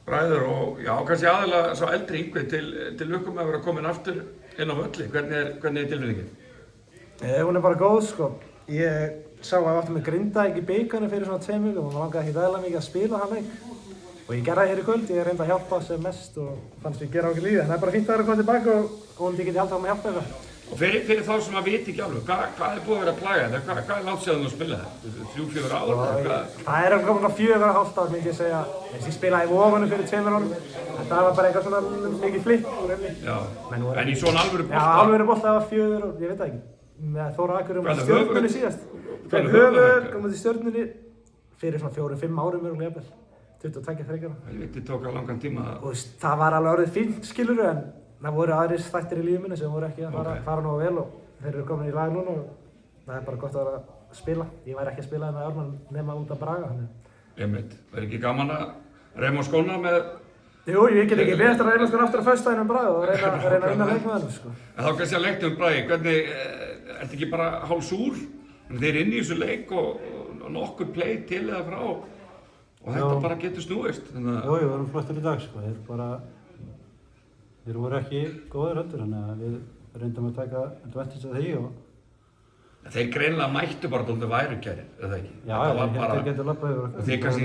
bræður og já, kannski aðalega svo eldri Yngvi til lukkum að vera komin aftur inn á völli. Hvernig er tilfinningin? Hún bara góð, sko. Ég sá að við áttum með Grindavík í bikarnum fyrir svona 2 vikum og maður langaði ekkert eðlilega mikið að spila þann leik. Og ég gerði það hér í kvöld, ég reyndi að hjálpa sem mest og fannst ég gera okkur lífið. En það bara fínt að vera komið tilbaka og vonandi get ég alltaf að hjálpa eitthvað. Og fyrir þá sem að viti ekki alveg, hvað búið að vera að plaga þetta? Hvað langt séð þú spila þetta? 3-4 ár? Það komin 4,5 ár myndi ég segja. Ég spilaði í Vogunum fyrir 2 árum. Þetta var bara eitthvað svona mikið flipp úr henni. Já, en í svona alvöru bolta? Já, alvöru bolta var 4 og ég veit það ekki. Með Þóra Akurum á Stjörnunni síðast. Höfuð kom út í Stjörnunni fyrir svona 4-5 árum jafnvel. 22-23 ára. Helviti tók að langan tíma. Og það var alveg orðið fínt, skilurðu, en það voru aðrir þættir í lífinu sem voru ekki að fara nógu vel og þeir eru komin í lag núna og það er bara gott að vera að spila. Ég væri ekki að spila með Ármann nema út að Braga. Einmitt. Það ekki gaman að reyma á skóna með... Jú, ég get ekki betur að reyna skóna aftur á föstudaginn Braga og reyna að vinna leik með hann, sko. En þá kannski að leikta Bragi, hvernig, ertu ekki bara hálfsúr? Þeir eru inn í þessu leik og nokkur play til eða frá og þetta bara getur snúist. Jú, við vorum flottir í dag, sko. Þeir voru ekki góðir heldur, þannig að við reyndum að taka advantage af því og... Þeir greinilega mættu bara dálítið værukærir, eða ekki? Já, þeir getur lappað yfir okkur. Þið kannski,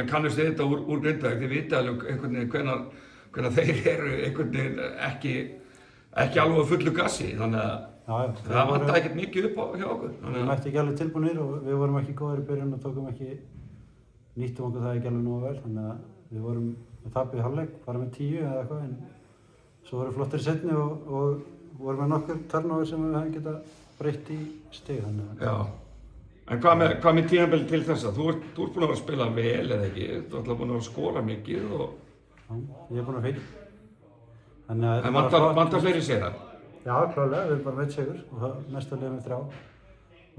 kannast þið þetta úr Grindavík, þið vita alveg einhvern veginn hvenær þeir eru einhvern veginn ekki alveg á fullu gassi, þannig að það vantaði ekkert mikið upp hjá okkur. Við mættum ekki alveg tilbúnir og við vorum ekki góðir í byrjun og nýttum okkur það ekki alveg nógu vel, þannig að við vorum með tapið í hálfleik, bara með 10 eða eitthvað, en svo vorum við flottir í seinni og vorum með nokkur turnover sem við hefðum getað breytt í stig, þannig að... Já, en hvað með tímabili til þessa? Þú ert búinn að vera að spila vel eða ekki? Þú ert alltaf búinn að vera að skora mikið og... Já, ég er búinn að feita. En vantar fleiri sigrar? Já, klárlega, við erum bara með 1 sigur og næsta lið með 3.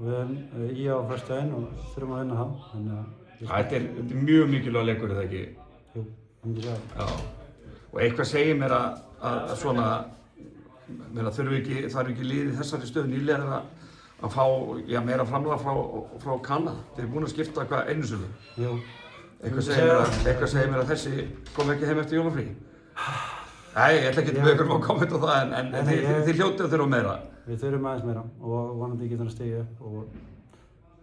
Og við erum í á föstudaginn og þurfum að vinna það, þannig að... Þetta er mjög mikilvæg leikur, eða ekki? Jú, myndi ég segja. Já, og eitthvað segir mér að svona, þarf ekki liðið þessari stöðu nýlega að fá meira framlag frá Kanada. Þeir eru búin að skipta einu sölu. Jú. Eitthvað segir mér að þessi kom ekki heim eftir jólafrí. Nei, ég ætla ekki að við að kommenta á það, en þið hljótið að þurfa meira. Við þurfum aðeins meira og vonandi getur hann að stíga upp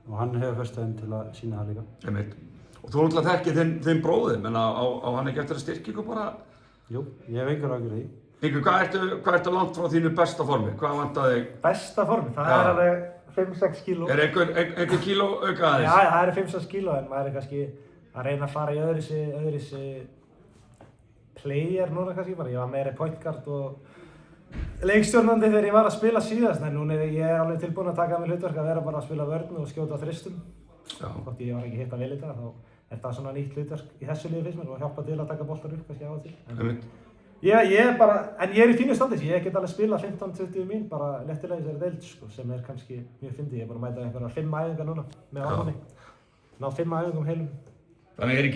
og hann hefur föstudaginn til að sýna það líka. Einmitt. Og þú náttúrulega þekkir þinn bróðir, menn á hann ekki eftir að styrkja ykkur bara? Jú, ég hef engar áhyggjur af því. Yngvi, hvað ertu langt frá þínu besta formi? Hvað vantaði þig? Besta formi? Það er alveg 5-6 kíló. Er einhver kíló auka aðeins? Já, það eru 5-6 kíló en maður er kannski að reyna að fara í öðruvísi player núna kannski bara. Ég var meira point guard og leikstjórnandi þegar ég var að spila síðast, en núna er ég alveg tilbúinn að taka að mér hlutverk að vera bara að spila vörn og skjóta á þristum. Þótt ég var ekki hitt að vel í dag, þá er það svona nýtt hlutverk í þessu liði finnst mér og hjálpa til að taka boltar upp kannski á og til. Ég er í fínu standi, ég get alveg spila 15-20 mín bara lettilega í þessari deild sko, sem er kannski mjög fyndið. Ég er búinn að mæta einhverjar 5 æfingar núna með Ármanni. Ná 5 æfingum heilum. Þannig er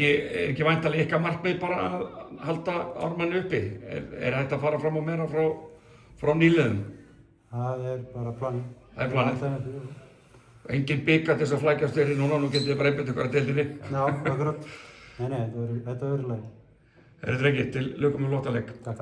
ekki væntanlega ykkar markmið bara að halda Ármanni uppi? Er þetta að fara fram á meira frá nýliðum? Það er bara planið. Það er planið? Engin bikar til þess að flækjast þér í núna, nú getið þið bara einbeitt ykkur að deildinni? Já, akkurat. Nei, þetta verður í lagi. Drengir, til lukum með flotta leik. Takk.